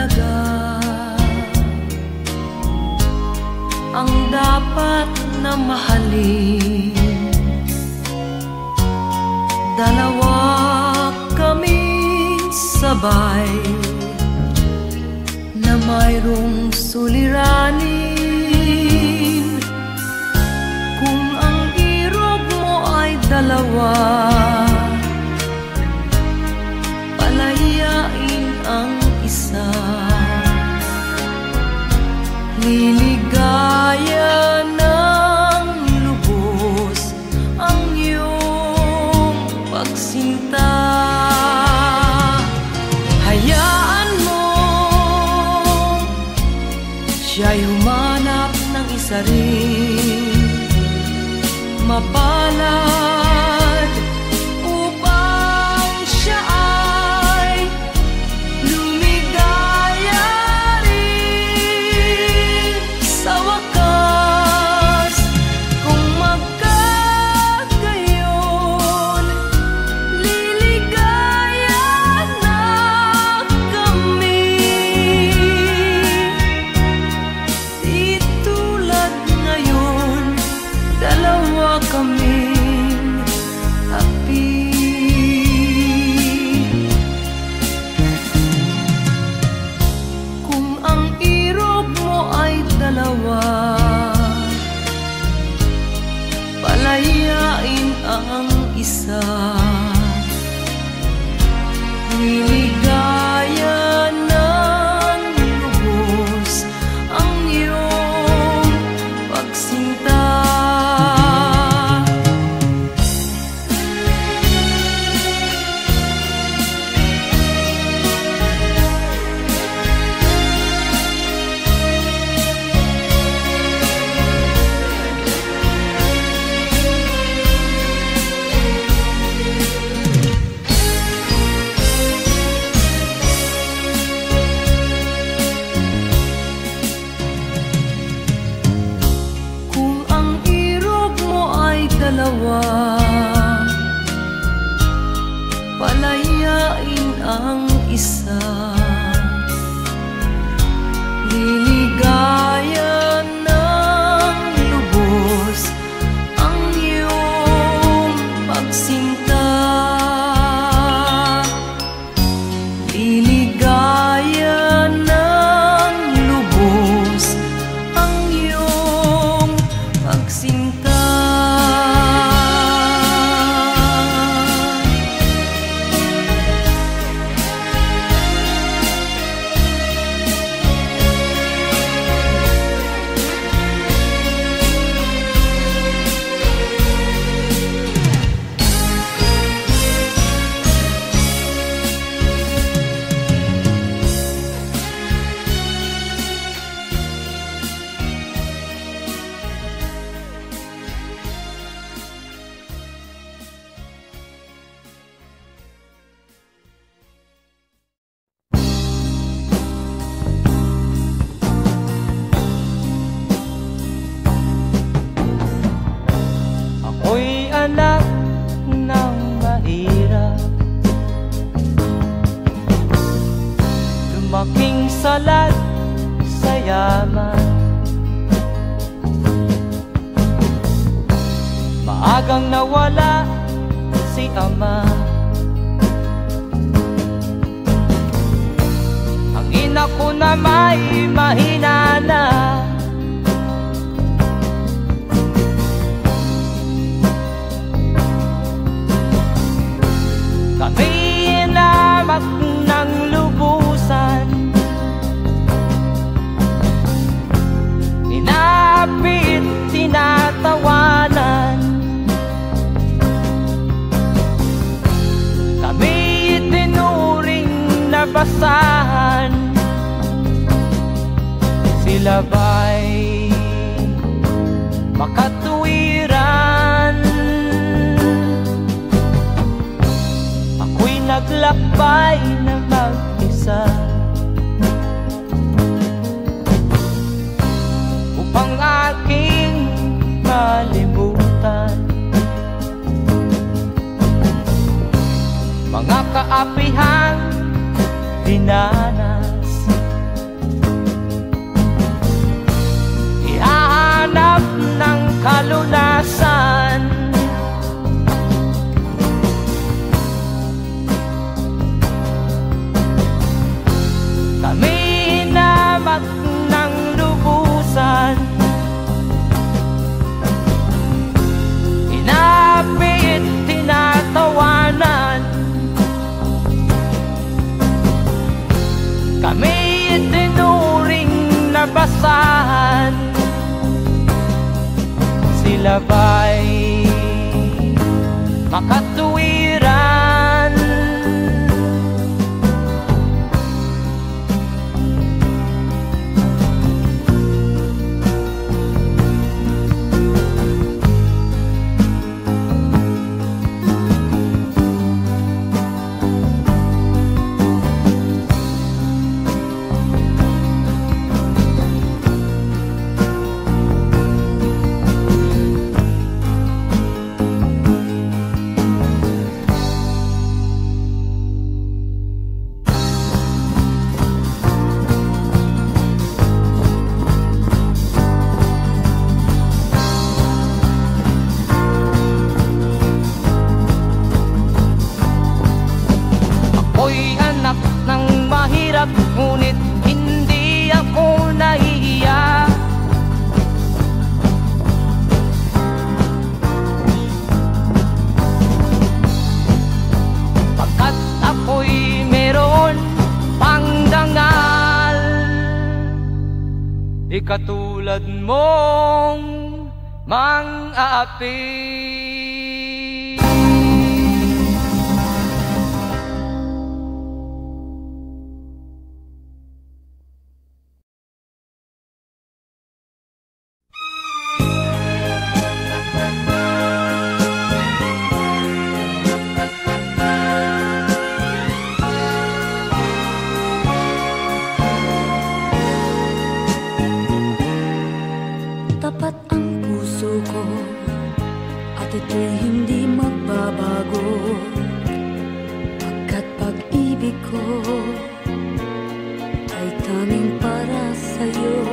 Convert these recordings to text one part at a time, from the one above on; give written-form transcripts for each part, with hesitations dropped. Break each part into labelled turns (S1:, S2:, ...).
S1: talaga ang dapat na mahalin. Dalawa kaming sabay na mayroong suliranin. Kung ang irog mo ay dalawa, palayain ang isa. Liligaya ng lubos ang iyong pagsinta. Hayaan mo siya'y humanap ng isa rin, mapalad upang siya ay lumigaya rin sa wakas. Kung magkagayon, liligaya na kami. Di tulad ngayon, dalawa kaming happy. Kung ang irog mo ay dalawa, palayain ang isa. Liligaya ng lubos ang iyong pagsinta. Kung ang irog mo ay dalawa, palayain ang isa. Liligaya ng lubos ang iyong pagsinta. Liligaya ng lubos ang iyong pagsinta.
S2: Ako'y anak ng mahirap, lumaking salat sa yaman. Maagang nawala si ama, ang ina ko na may mahina na. Kami inamak ng lubusan, inapit, tinatawanan. Kami itinuring na basahan, sila ba'y makatuwiran? Ako'y naglakbay na mag-isa upang aking malimutan mga kaapihang dinanas. kami itinuring na basahan. Sila ba'y makatuwiran? Ngunit hindi ako nahihiya. Pagkat ako'y meron pang dangal, di katulad mong mang-aapi.
S3: Tapat ang puso ko at ito'y hindi magbabago, pagkat pag-ibig ko ay tanging para sa'yo.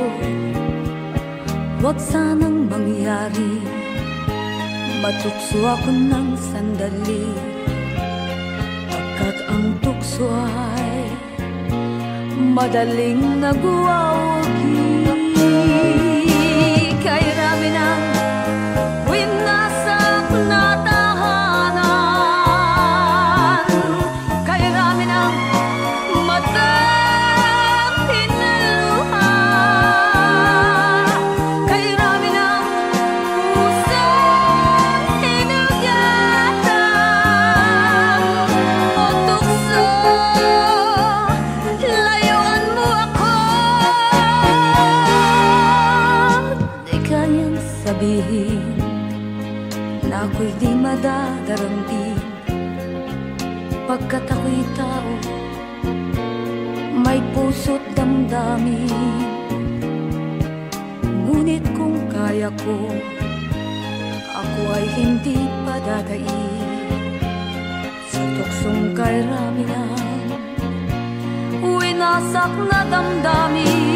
S3: Huwag sanang mangyari matukso ako ng sandali, pagkat ang tukso ay madaling nagwawagi. Kay rami ng winasak na tahanan, kay rami ng matang pinaluha, kay rami ng pusong hinugatan. O tukso, layuan mo ako. Sabihin na ako'y di madadarambin, pagkat ako'y tao, may puso't damdamin. Ngunit kung kaya ko, ako ay hindi padadaig sa tuksong kay rami ng winasak na damdamin.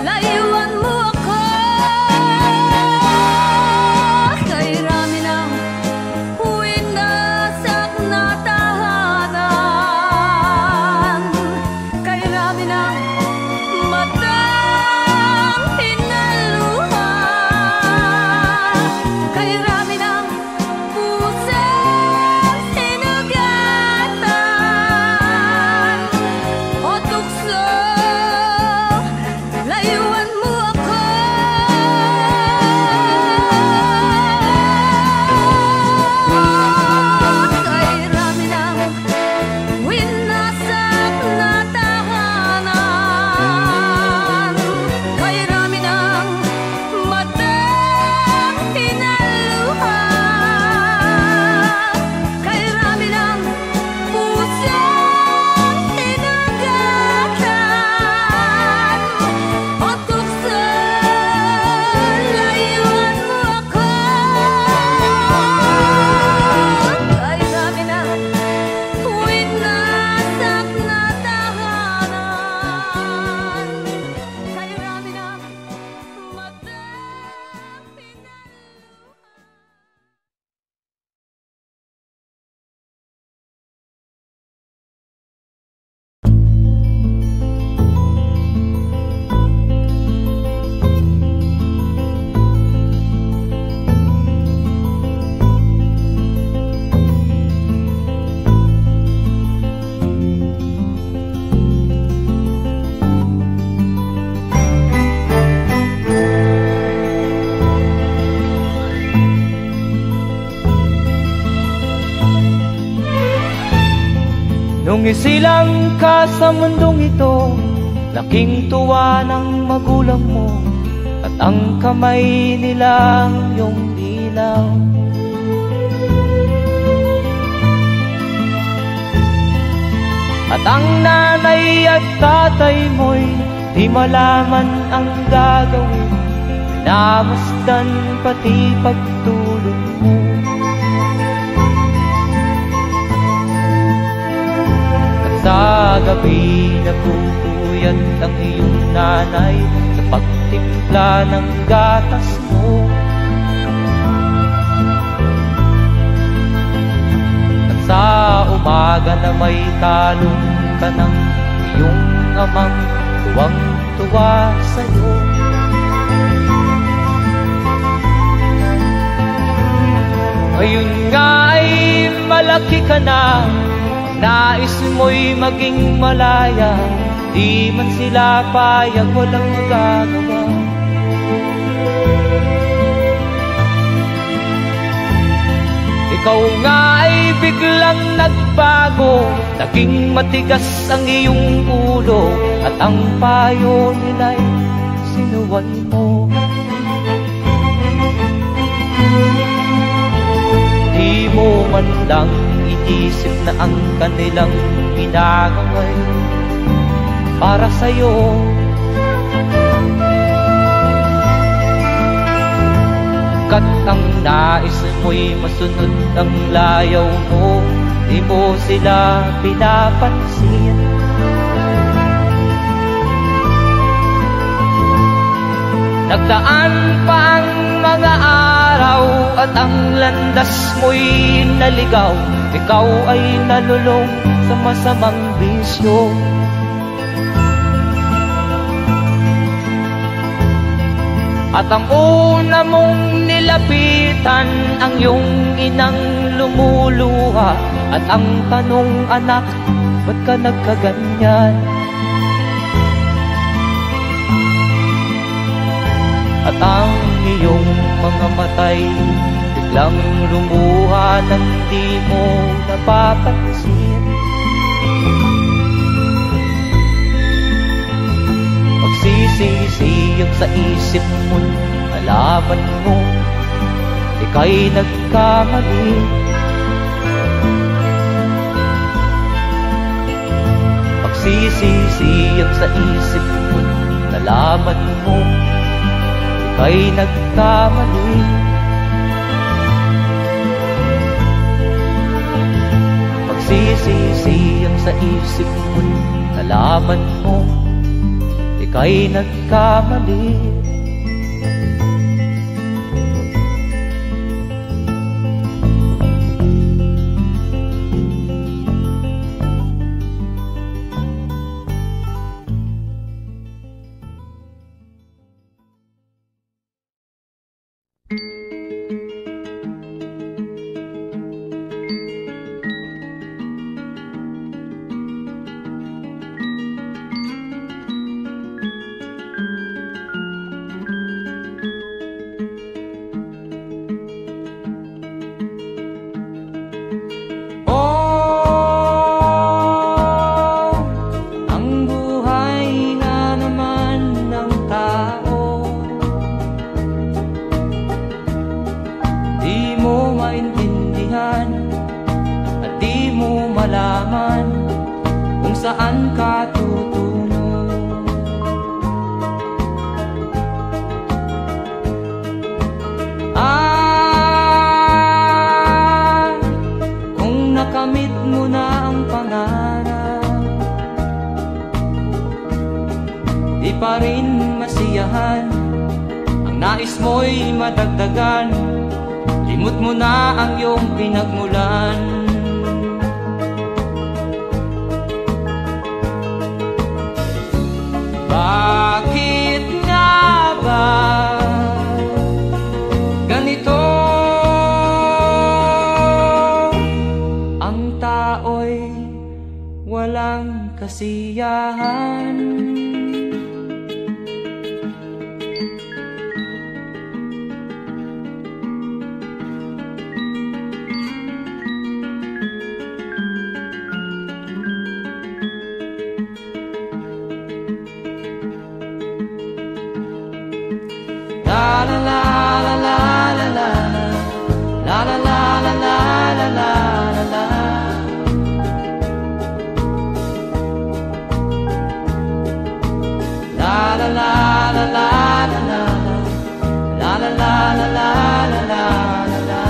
S3: Layuan mo ako.
S2: Nung isilang ka sa mundong ito, laking tuwa ng magulang mo, at ang kamay nila iyong ilaw. At ang nanay at tatay mo'y di malaman ang gagawin, namasdan pati pagtulog mo. At sa gabi nagpupuyat ang iyong nanay sa pagtimpla ng gatas mo. At sa umaga na may talong ka ng iyong amang tuwang-tuwa sa'yo. Ngayon nga ay malaki ka na, nais mo'y maging malaya, di man sila payag, walang magagawa. Ikaw nga ay biglang nagbago, naging matigas ang iyong ulo, at ang payo nila'y sinuway mo. Di mo man lang inisip na ang kanilang ginagawa'y para sa'yo. Kat ang nais mo'y masunod ang layaw mo, di mo sila pinapansin. Nagdaan pa ang mga araw at ang landas mo'y naligaw, ikaw ay nalulong sa masamang bisyo. At ang una mong nilapitan ang iyong inang lumuluha, at ang tanong, anak, ba't ka nagkaganyan? At ang iyong mga matay biglang lumuha nang di mo napapansin. Magsisisiyag sa isip mo, nalaman mo ika'y nagkamali. Magsisisiyag sa isip mo, nalaman mo ika'y nagkamali. Magsisisiyag sa isip mo, nalaman mo ika'y nagkamali. la la la la la la la la. La la la la la la la la la la la la la la.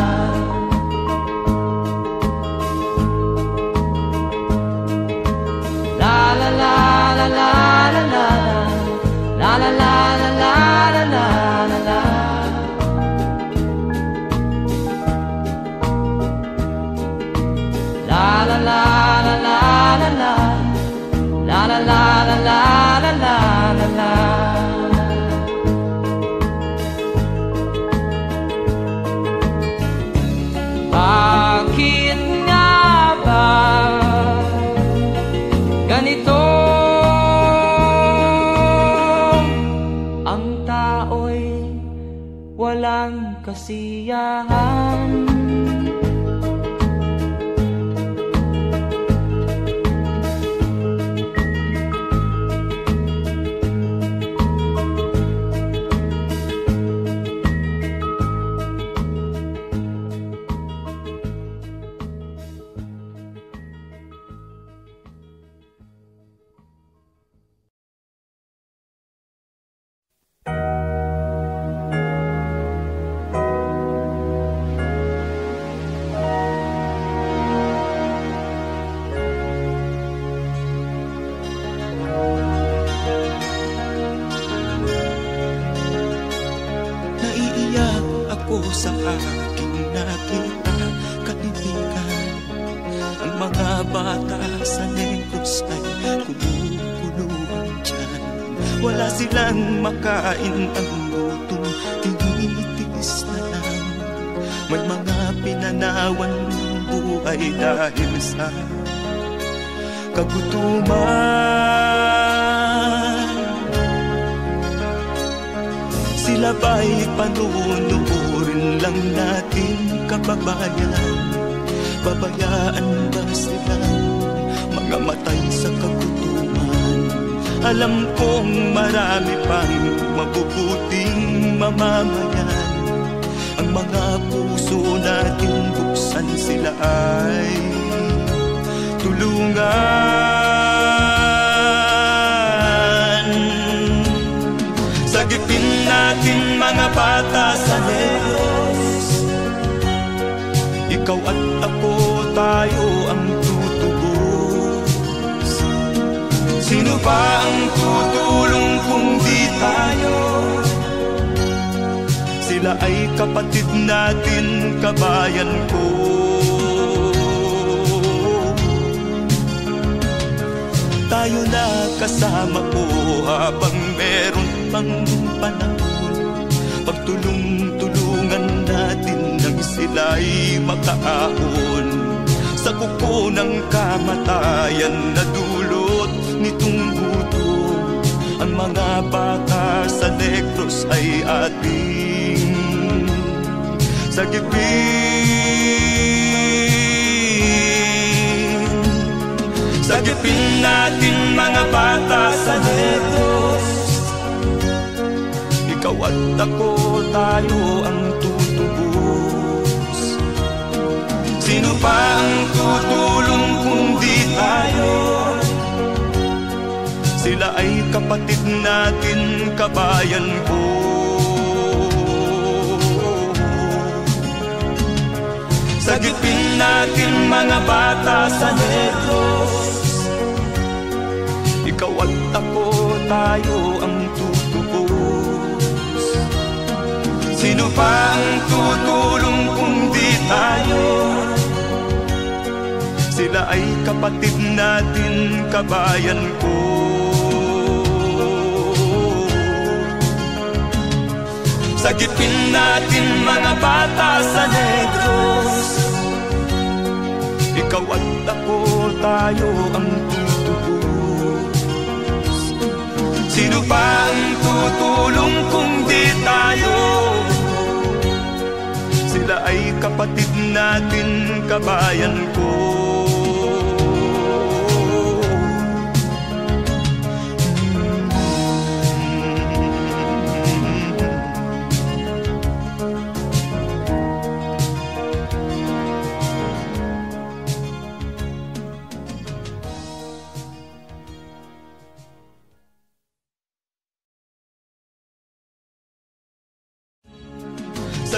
S2: La la la la la la la la la la la la la la. La la la la la la la la la la la la la la la. Bakit nga ba ganito? Ang tao'y walang kasiyahan.
S4: Sa aking nakita, kaibigan, ang mga bata sa Negros ay kumukuluan dyan. Wala silang makain, ang gutom tinitiis na lang. May mga pinanawan ng buhay dahil sa kagutuman. Sila ba'y panunurin lang natin, kababayan? Babayaan ba silang mga matay sa kagutuman? Alam kong marami pang mabubuting mamamayan. Ang mga puso natin buksan, sila ay tulungan. Sagipin natin mga bata sa Negros, ikaw at ako, tayo ang tutubos. Sino ba ang tutulong kung di tayo? Sila ay kapatid natin, kabayan ko. Tayo na kasama ko habang meron pang panahon. Pagtulong-tulungan natin nang sila'y makaahon sa kuko ng kamatayan na dulot nitong gutom. Ang mga bata sa Negros ay ating sagipin. Sagipin natin mga bata sa Negros, ikaw at ako, tayo ang tutubos. Sino pa ang tutulong kung di tayo? Sila ay kapatid natin, kabayan ko. Sagipin natin mga bata sa Negros, ikaw at ako, tayo ang tutubos. Sino pa ang tutulong kung di tayo? Sila ay kapatid natin, kabayan ko. Sagipin natin mga bata sa Negros, ikaw at ako, tayo ang tutubos. Sino pa ang tutulong kung di tayo? Sila ay kapatid natin, kabayan ko.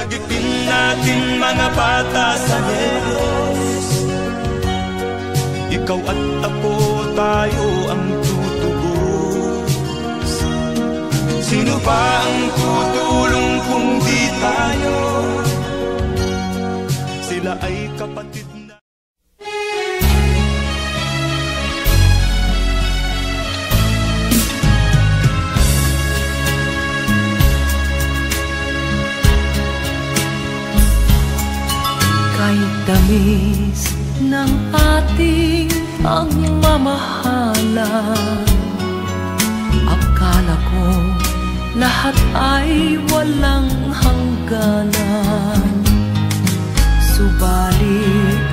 S4: sagipin natin mga bata sa Negros. Ikaw at ako, tayo ang tutubos. Sino ba ang tutulong kung di tayo? Sila ay kapatid na.
S1: Kahit tamis ng ating pagmamahalan, akala ko lahat ay walang hangganan. Subalit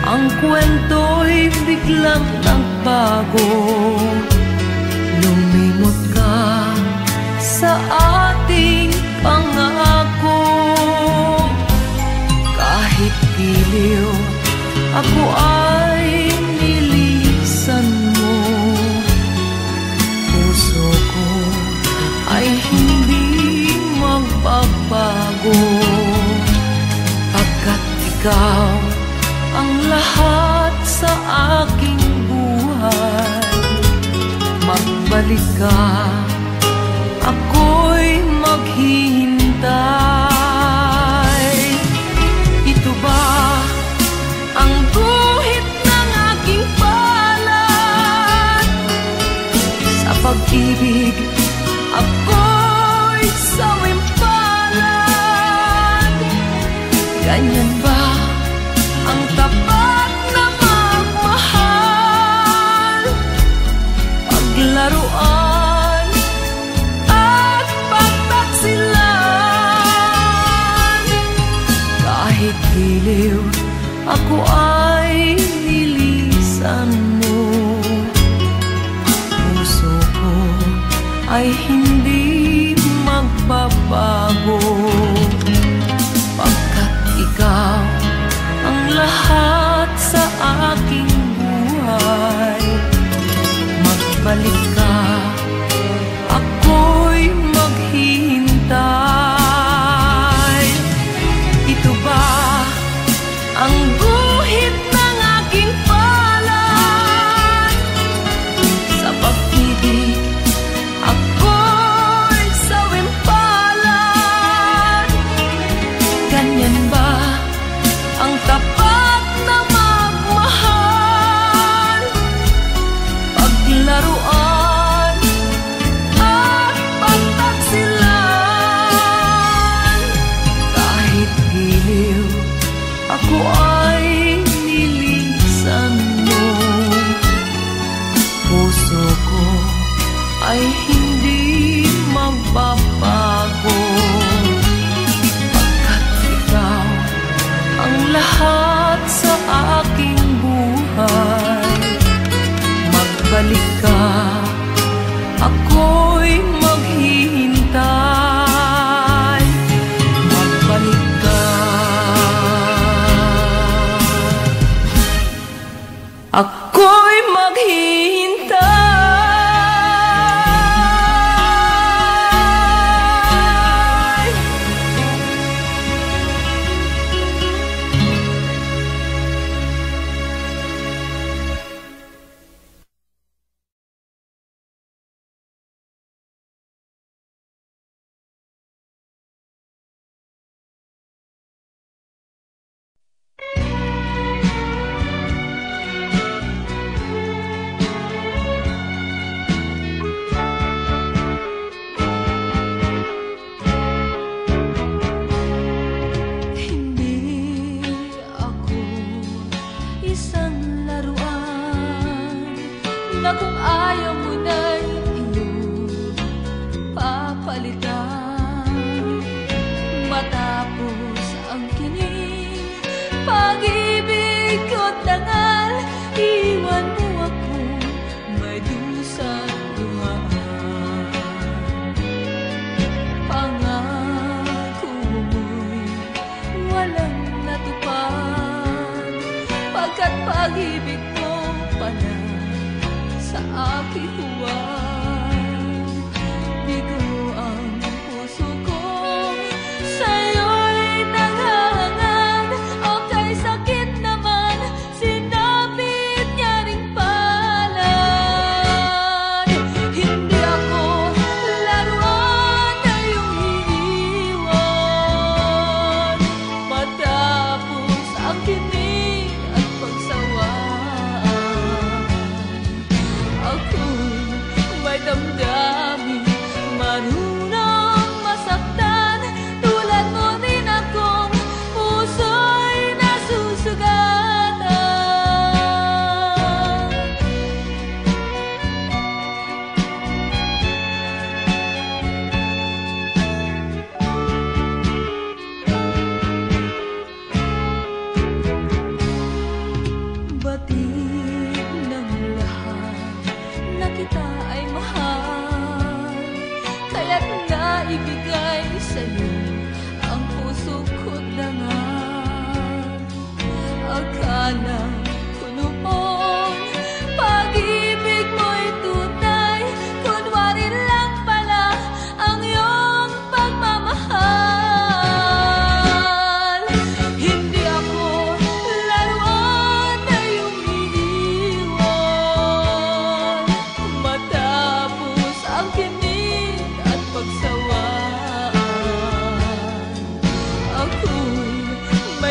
S1: ang kwento'y biglang nagbago. Lumimot ka sa ating pangako. Kahit giliw, ako ay nilisan mo. Puso ko ay hindi magbabago, pagkat ikaw ang lahat sa aking buhay. Magbalik ka, ako'y maghihintay. Ito ba ang guhit ng aking palad? Sa pag-ibig, ako'y sawimpalad. Ganyan ba ang tapat na magmahal? Paglaruan at pagtaksilan. Kahit giliw, ako ay nilisan mo. Puso ko ay hindi magbabago, pagkat ikaw ang lahat sa aking buhay. Magbalik ka, ako'y maghihintay. Ito ba ang guhit ng aking palad? Sa pag-ibig, ako'y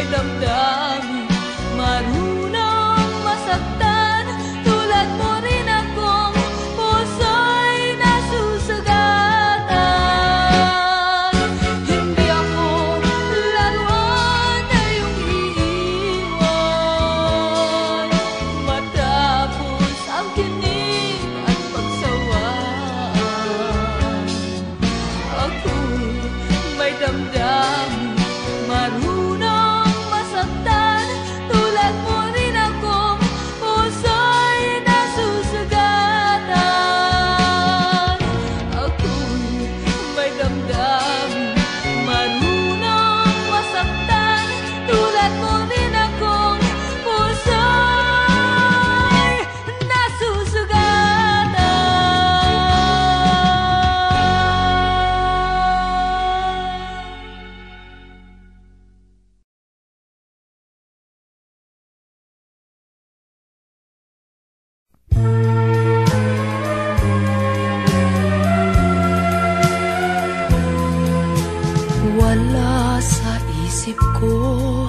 S3: damdamin, marunong masaktan. Tulad mo rin akong puso'y nasusugatan. Hindi ako laruan na iyong iiwan matapos ang kinig at pagsawaan. Ako'y may damdamin, marunong masaktan. Tulad mo rin akong puso'y nasusugatan. Ako'y may damdamin, marunong masaktan. Tulad mo rin akong puso'y nasusugatan.
S1: Wala sa isip ko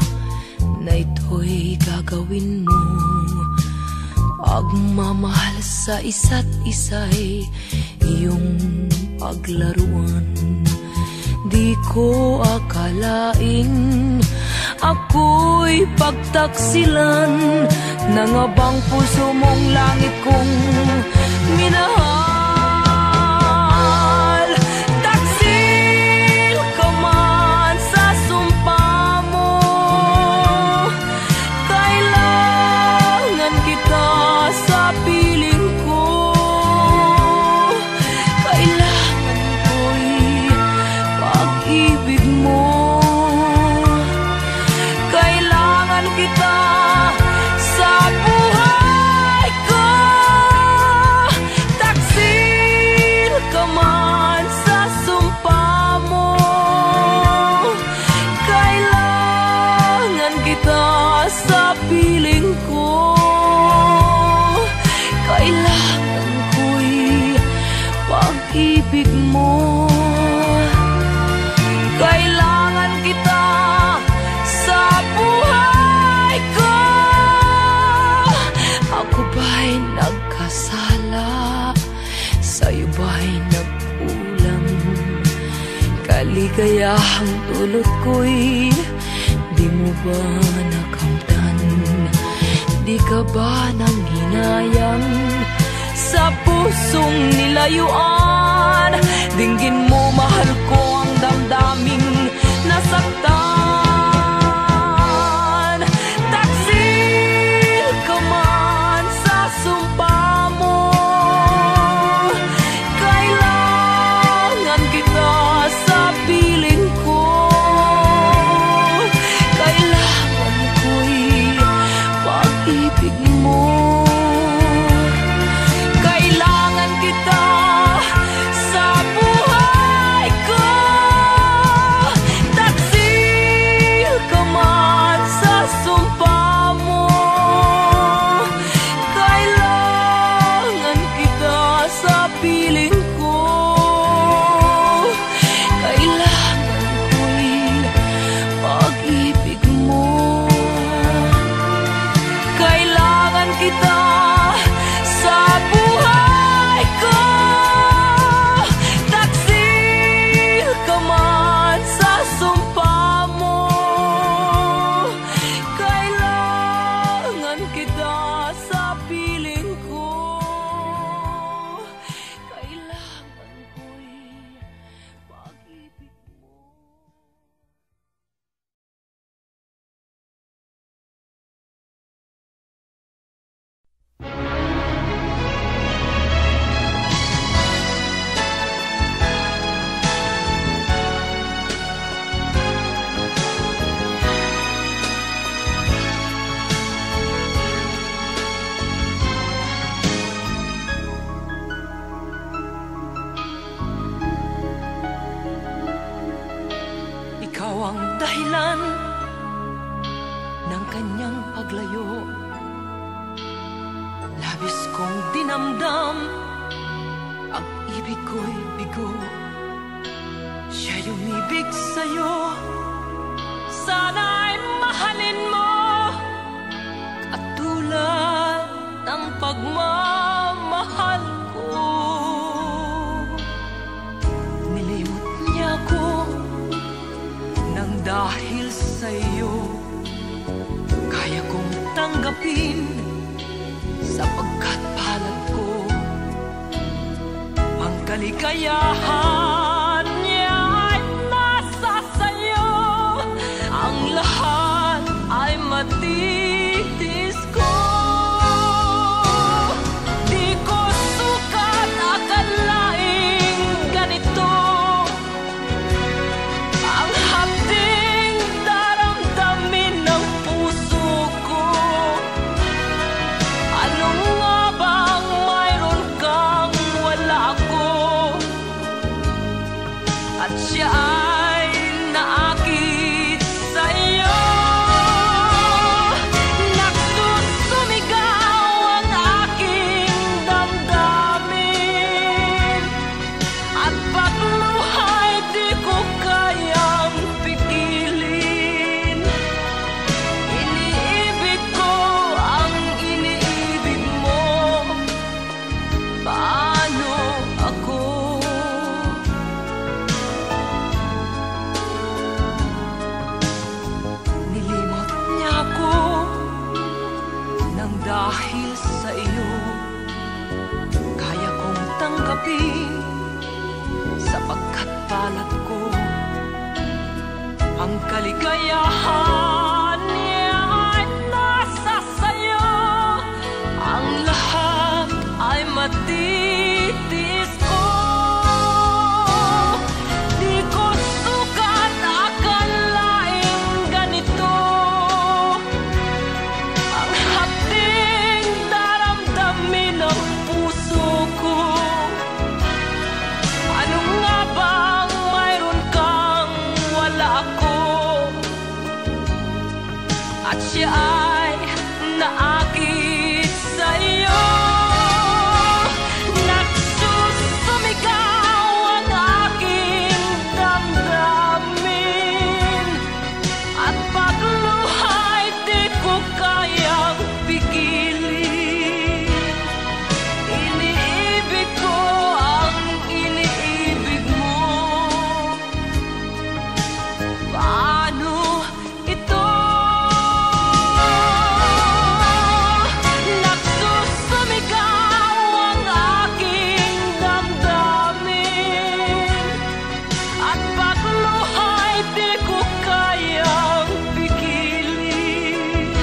S1: na ito'y gagawin mo. Pagmamahal sa isa't isa'y iyong paglaruan. Di ko akalain ako'y pagtaksilan ng abang puso mong langit kong minahal. Taksil ka man sa sumpa mo, kailangan kita sa piling ko. Kailangan ko'y pag-ibig mo. Kailangan kita sa buhay ko. Taksil ka man sa sumpa mo, kailangan kita sa piling ko. Kailangan ko'y pag-ibig mo. Kailangan kita sa buhay ko. Ako ba'y nagkasala? Sa'yo ba'y nagkulang? Kaligayahang dulot ko'y di mo ba nakamtan? Di ka ba nanghinayang sa pusong nilayuan? Dinggin mo, mahal ko, ang damdaming nasaktan. Taksil ka man sa sumpa mo, kailangan kita sa piling ko. Kailangan ko'y pag-ibig mo. Kailangan kita sa buhay ko. Taksil ka man sa sumpa mo, kailangan kita sa piling ko. Kailangan ko'y pag-ibig mo. Kailangan kita sa buhay ko. Taksil ka man sa sumpa mo, kailangan kita sa piling ko. Kailangan ko'y pag-ibig mo. Ikaw ang dahilan ng kanyang paglayo. Labis kong dinamdam ang ibig ko'y bigo. Siya'y umibig sa'yo, sana'y mahalin mo katulad ng pagmamahal ko. Nilimot niya ko nang dahil sa'yo kaya kong tanggapin sapagkat palad ko ang kaligayahan niya ay nasa sayo. Ang lahat ay matitis ko. Di ko sukat akalaing ganito ang hapding daramdamin ng puso ko. Ano nga bang mayroon kang wala ako? At siya ay naakit sa'yo. Nagsusumigaw ang aking damdamin at pagluhay di ko kayang pigilin. Iniibig ko ang iniibig mo. Paano ako? Nilimot niya ako nang dahil sa iyo kaya kong tanggapin sapagkat palad ko ang kaligayahan niya ay nasa sayo. Ang lahat ay matitis ko. Di ko sukat akalaing ganito ang hapding daramdamin ng puso ko. Ano nga bang mayroon kang wala ako? At siya ay naakit sa'yo. Nagsusumigaw ang aking damdamin at pagluhay di ko kayang pigilin. Iniibig ko ang iniibig mo. Paano ito? Nagsusumigaw ang aking damdamin at pagluhay di ko kayang pigilin.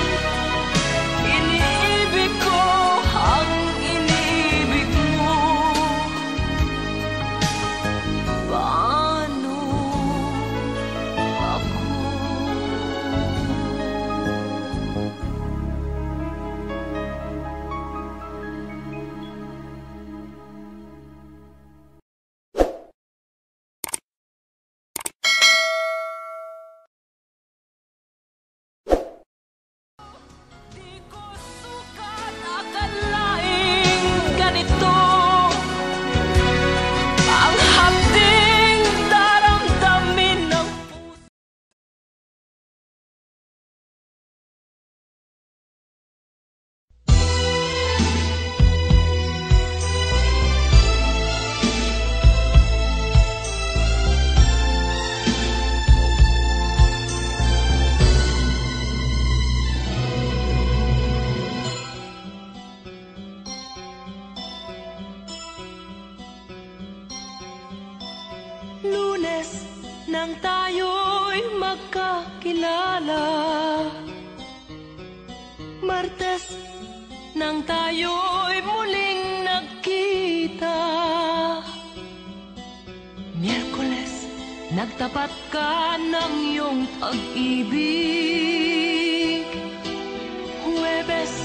S1: Iniibig ko ang iniibig mo. Paano ako? Di ko sukat akalaing ganito ang hapding daramdamin ng puso. Lunes nang tayo'y magkakilala, Martes nang tayo'y muling nagkita, Miyerkules nagtapat ka ng iyong pag-ibig, Huwebes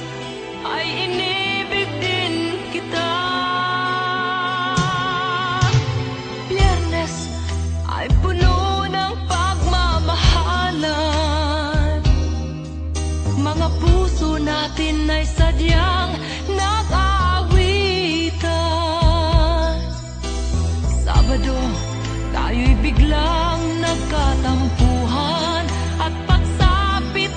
S1: ay inibig din kita, Biyernes ay puno ng pagmamahalan. Mga puso natin ay sadyang nag-aawitan. Sabado, tayo'y biglang nagkatampuhan at pagsapit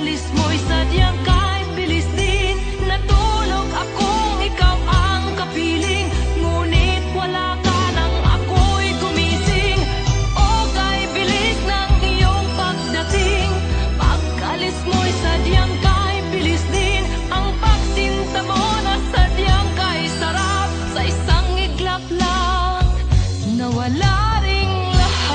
S1: Pag-alis mo'y sadyang kahit bilis din. Natulog akong ikaw ang kapiling, ngunit wala ka nang ako'y gumising. O kay bilis ng iyong pagdating. Pag-alis mo'y sadyang kahit bilis din. Ang pagsinta mo na sadyang kahit sarap, sa isang iglap lang nawala ring lahat.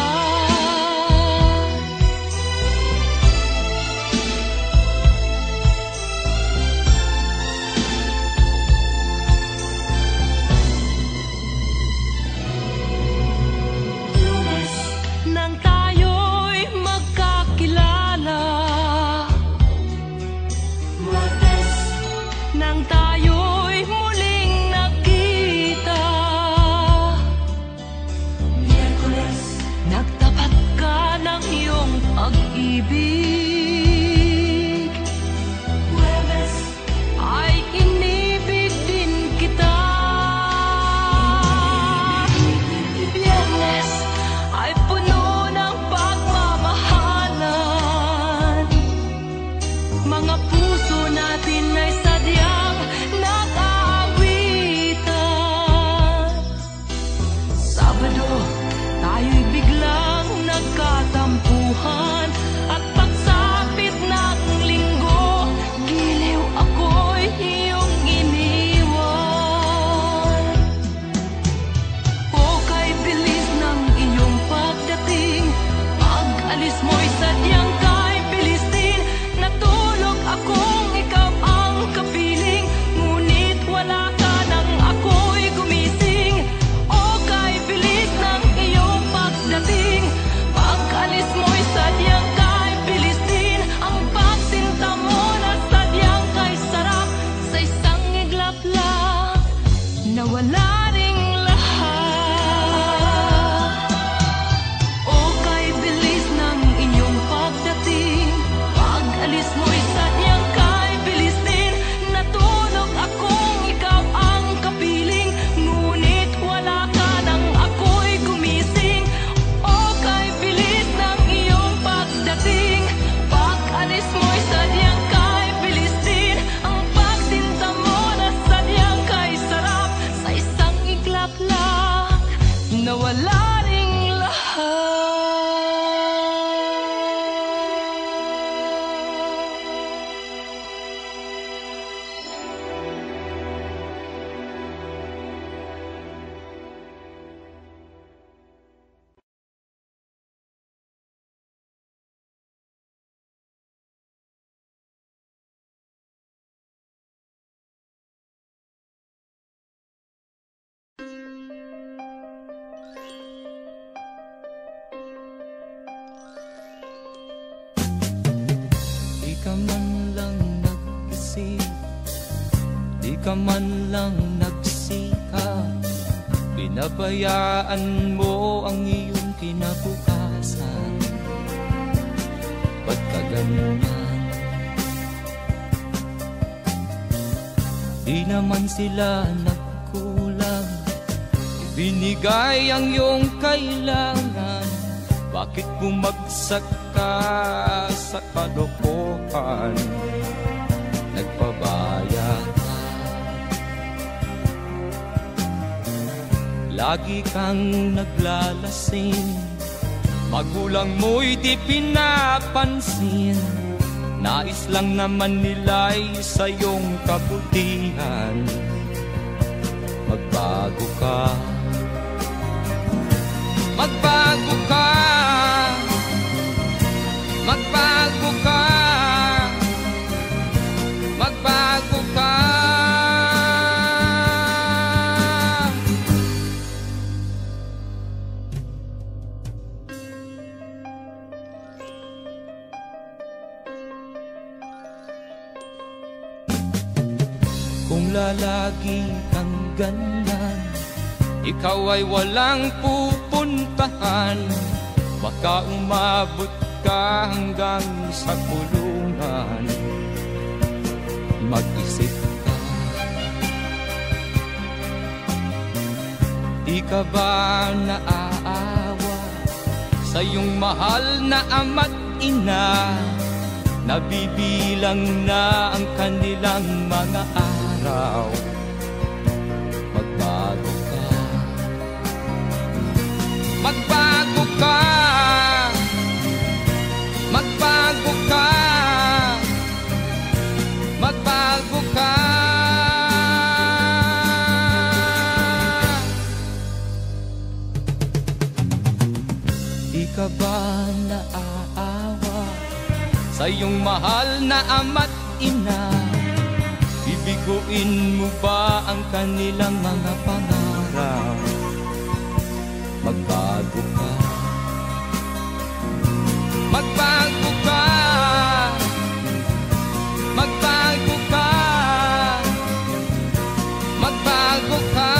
S1: Lunes nang tayo'y magkakilala, Martes nang tayo'y muling nagkita, Miyerkules nagtapat ka ng iyong pag-ibig, Huwebes ay inibig din kita, Biyernes ay puno ng pagmamahalan. Mga puso natin ay sadyang nag-aawitan. Sabado, tayo'y biglang nagkatampuhan. At pagsapit ng linggo, giliw ako'y iyong iniwan. O kay bilis ng iyong pagdating, pag-alis mo'y sadyang kahit bilis din. Natulog akong ikaw ang kapiling, ngunit wala ka nang ako'y gumising. O kay bilis ng iyong pagdating, pag-alis mo'y sadyang kahit bilis din. Ang pagsinta mo na sadyang kahit sarap, sa isang iglap lang nawala ring lahat. O kay bilis ng iyong pagdating, pag-alis mo'y sadyang kahit bilis din. Natulog akong ikaw ang kapiling, ngunit wala ka nang ako'y gumising. O kay bilis ng iyong pagdating, pag-alis mo'y sadyang kahit bilis din. Ang pagsinta mo na sadyang kahit sarap, sa isang iglap lang nawala ring lahat.
S2: Di ka man lang nag-isip, di ka man lang nagsikap, pinabayaan mo ang iyong kinabukasan. Ba't ka ganyan? Di naman sila nagkulang, ibinigay ang iyong kailangan. Bakit bumagsak ka sa kalokohan? Nagpabaya ka, lagi kang naglalasing, magulang mo'y di pinapansin. Nais lang naman nila'y sa iyong kabutihan. Magbago ka, magbago ka, magbago ka, magbago ka. Kung lalagi kang ganyan, ikaw ay walang pupuntahan. Baka umabot ka hanggang sa kulungan. Mag-isip ka, di ka ba naaawa sa iyong mahal na ama't ina nabibilang na ang kanilang mga araw. Magbago ka, magbago ka, magbago ka, magbago ka. Di ka ba naaawa sa iyong mahal na ama't ina? Bibiguin mo ba ang kanilang mga pangarap? Magbago ka, magbago ka, magbago ka, magbago ka.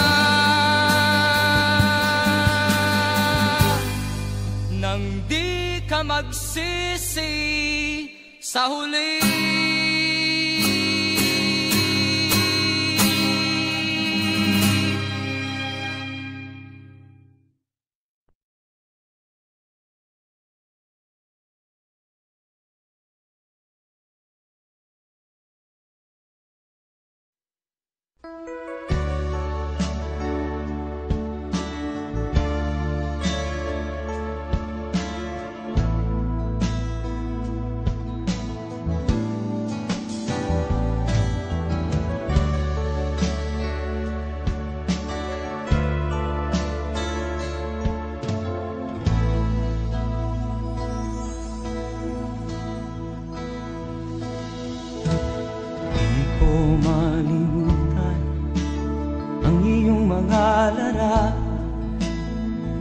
S2: Nang di ka magsisi sa huli.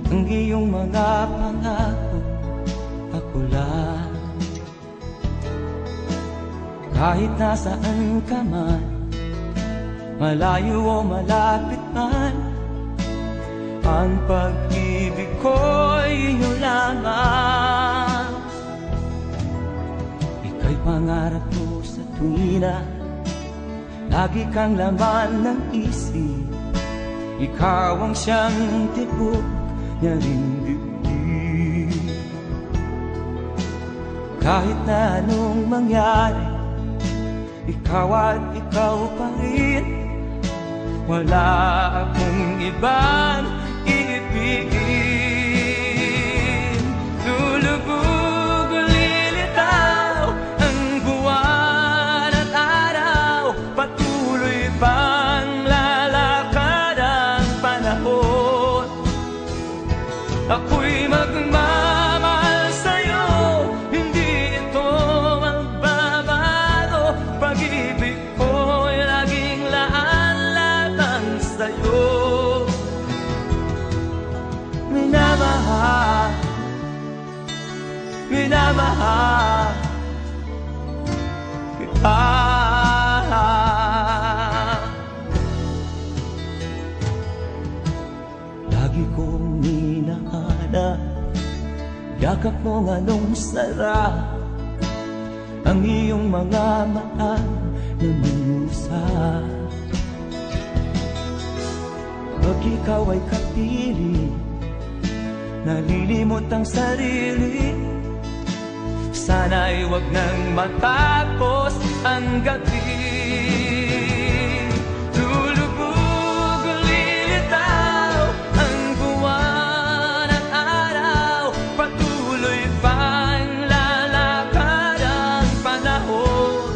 S2: Ang iyong mga pangako, ako lang. Kahit nasaan ka man, malayo o malapit man, ang pag-ibig ko'y iyo lamang. Ika'y pangarap ko sa tuwina, lagi kang laman ng isip. Ikaw ang siyang tibok niya ring dibdib. Kahit na anong mangyari, ikaw at ikaw pa rin. Wala akong ibang iibigin. Lulubog o lilitaw ang buwan at araw, patuloy pang lalakad ang panahon. Ako'y magmamahal sa'yo, hindi ito magbabago. Pag-ibig ko'y laging laan-latang sa'yo. Minamahal, minamahal kita. Lagi kong hinahanap yakap mo anong sarap, ang iyong mga mata nangungusap. Pag ikaw ay kapiling, nalilimot ang sarili. Sana'y wag nang matapos ang gabi. Lulubog o lilitaw ang buwan at araw, patuloy pang lalakad ang panahon.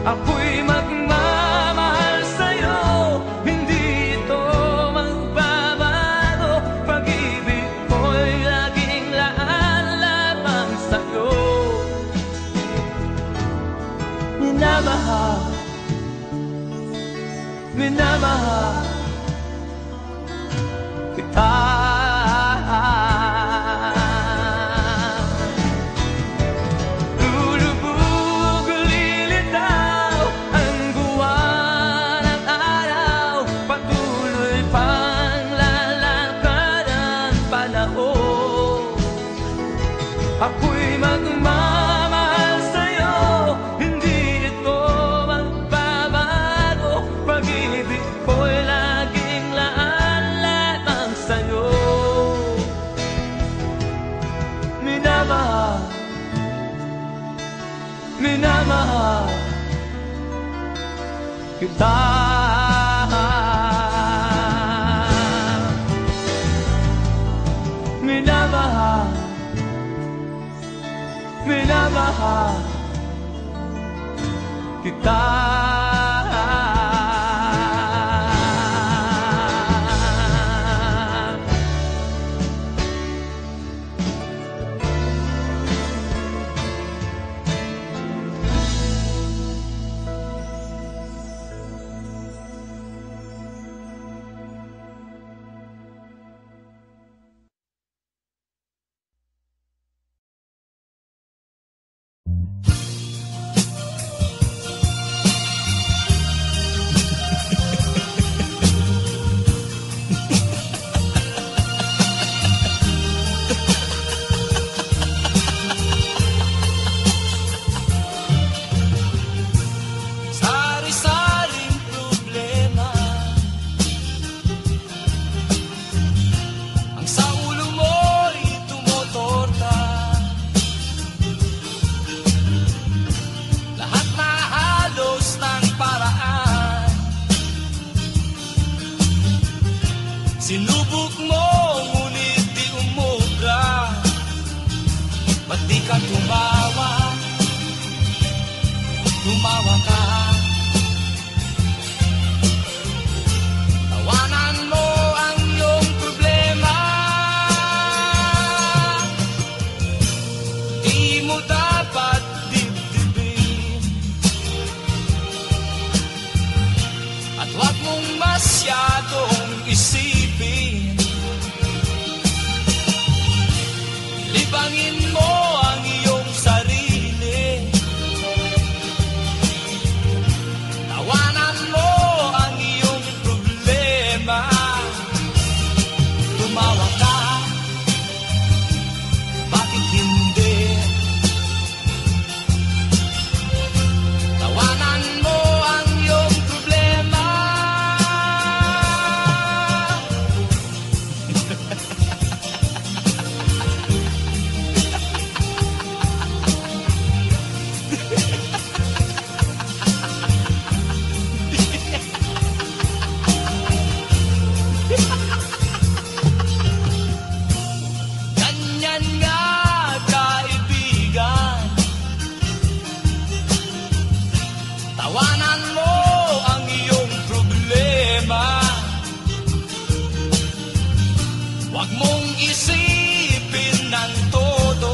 S2: Ako'y magmamahal sa'yo, hindi ito magbabago. Pag-ibig ko'y laging laan-lamang sa'yo. Minamahal, minamahal kita. Lulubog o lilitaw ang buwan at araw, patuloy pang lalakad ang panahon. Ako'y magmamahal sa'yo, hindi ito magbabago. Pag-ibig ko'y laging minamahal kita. Minamahal, minamahal kita.
S4: Sinubok mo, ngunit di umubra. Ba't di ka tumawa? Tumawa ka. Tawanan mo ang iyong problema. Di mo dapat dibdibin. At huwag mong masyadong isipin. Libangin mo ang iyong sarili. Tawanan mo ang iyong problema. Tumawa ka, bakit hindi? Tawanan mo ang iyong problema. Ganyan nga, kaibigan. Tawanan mo ang iyong problema. Huwag mong isipin ng todo.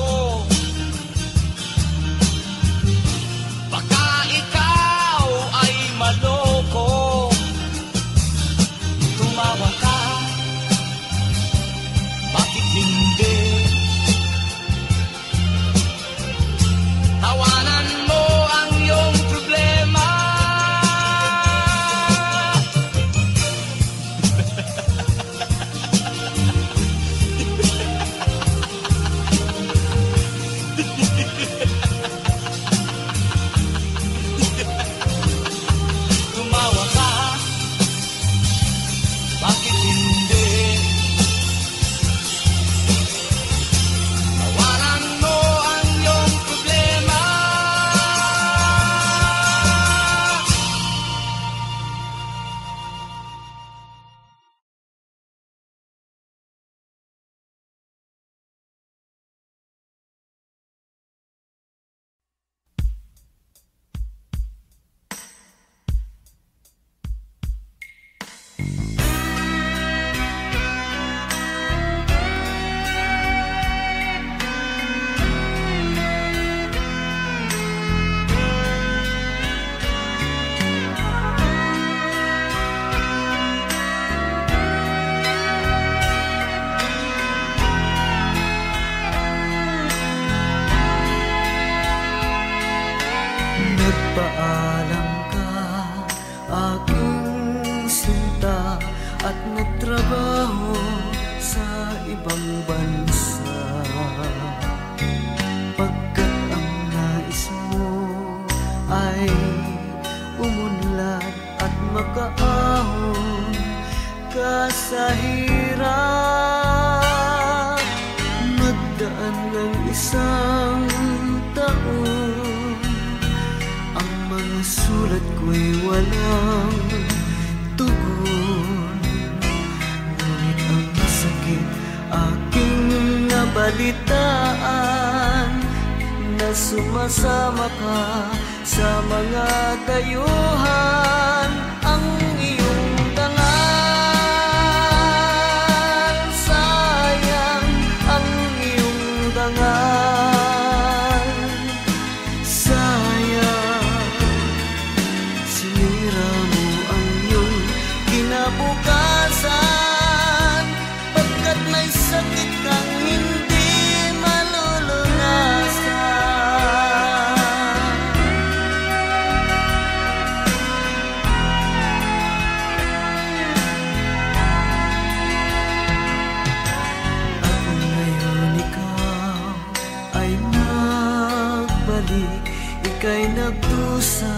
S4: Baka ikaw ay maloko. Tumawa ka, bakit hindi? Tawanan mo ang iyong problema. Tumawa ka, bakit hindi? Tawanan mo ang iyong problema.
S5: Nagpaalam ka, aking sinta, at nagtrabaho sa ibang bansa. Pagkat ang nais mo ay umunlad at makaahon ka sa hirap. Magdaan ng isang taon, sulat ko'y walang tugon. Ngunit ang sakit aking nabalitaan, na sumasama ka sa mga dayuhan. Ang iyong dangal, sayang ang iyong dangal. Sayang, sinira mo ang iyong kinabukasan, pagkat may sakit kang hindi ika'y nagdusa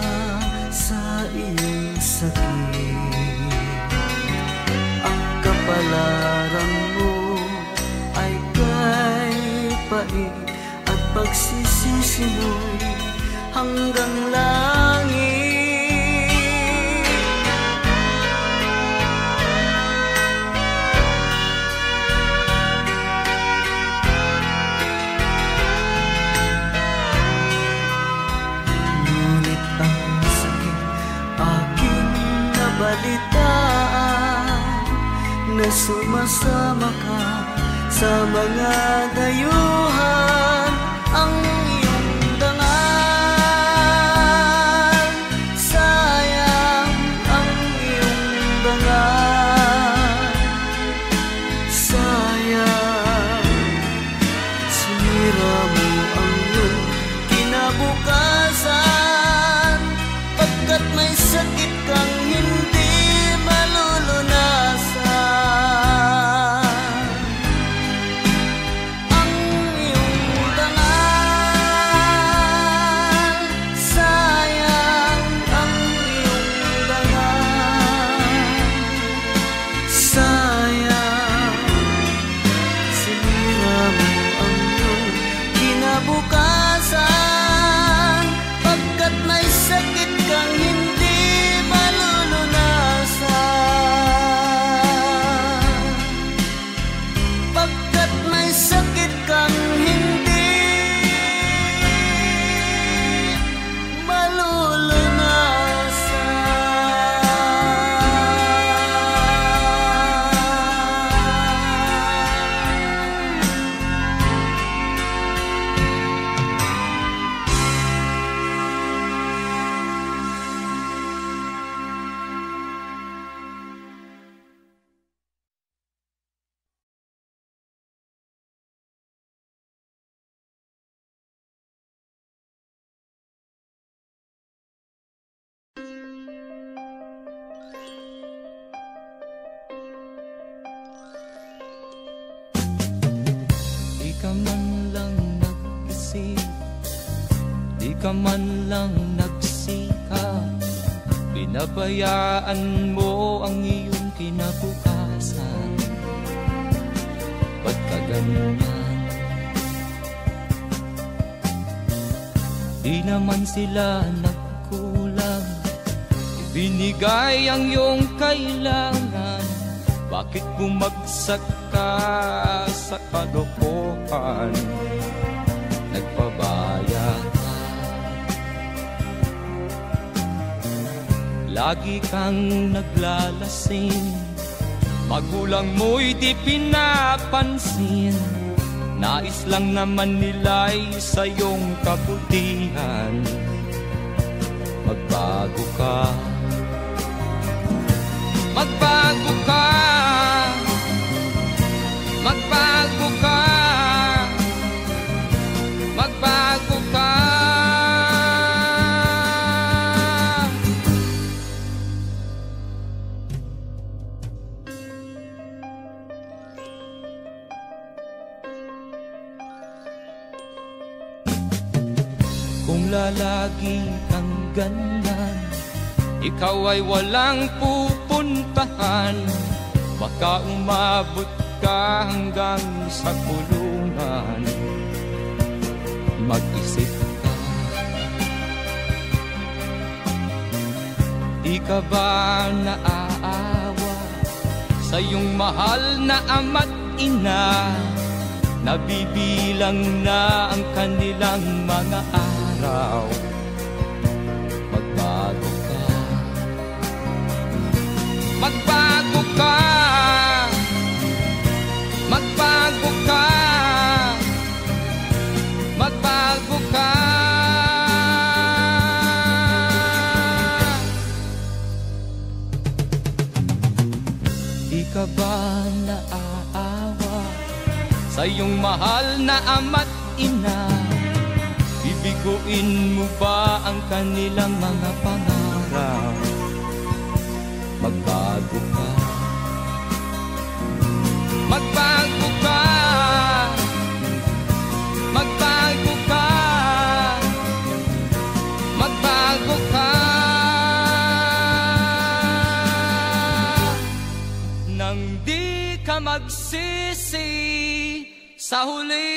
S5: sa iyong sakit. Ang kapalaran mo ay kay pait, at pagsisisi mo'y hanggang langit. Balitaan na sumasama ka sa mga dayuhan. Ang iyong dangal, sayang ang iyong dangal. Sayang, sinira mo ang iyong kinabukasan, pagkat may sakit kang hindi malulunasan. Ang iyong dangal, sayang ang iyong dangal. Sayang, sinira mo ang iyong kinabukasan, pagkat may sakit kang hindi malulunasan. Pagkat may sakit kang hindi malulunasan.
S2: Di ka man lang nag-isip, di ka man lang nagsikap, binabayaan mo ang iyong kinabukasan. Ba't ka ganyan? Di naman sila nagkulang, ibinigay ang iyong kailangan. Bakit bumagsak ka sa kalokohan? Nagpabaya ka, lagi kang naglalasing, magulang mo'y di pinapansin. Nais lang naman nila'y sa iyong kabutihan. Magbago ka, magbago ka, magbago ka, magbago ka. Kung lalagi kang ganyan, ikaw ay walang pupuntahan. Baka umabot ka hanggang sa kulungan. Mag-isip ka, Di ka ba naaawa sa iyong mahal na ama't ina? Nabibilang na ang kanilang mga araw. Magbago ka, magbago ka, magbago ka, magbago ka. Di ka ba naaawa sa iyong mahal na ama't ina? Bibiguin mo ba ang kanilang mga pangarap? Magbago ka, magbago ka, magbago ka, magbago ka. Nang di ka magsisi sa huli.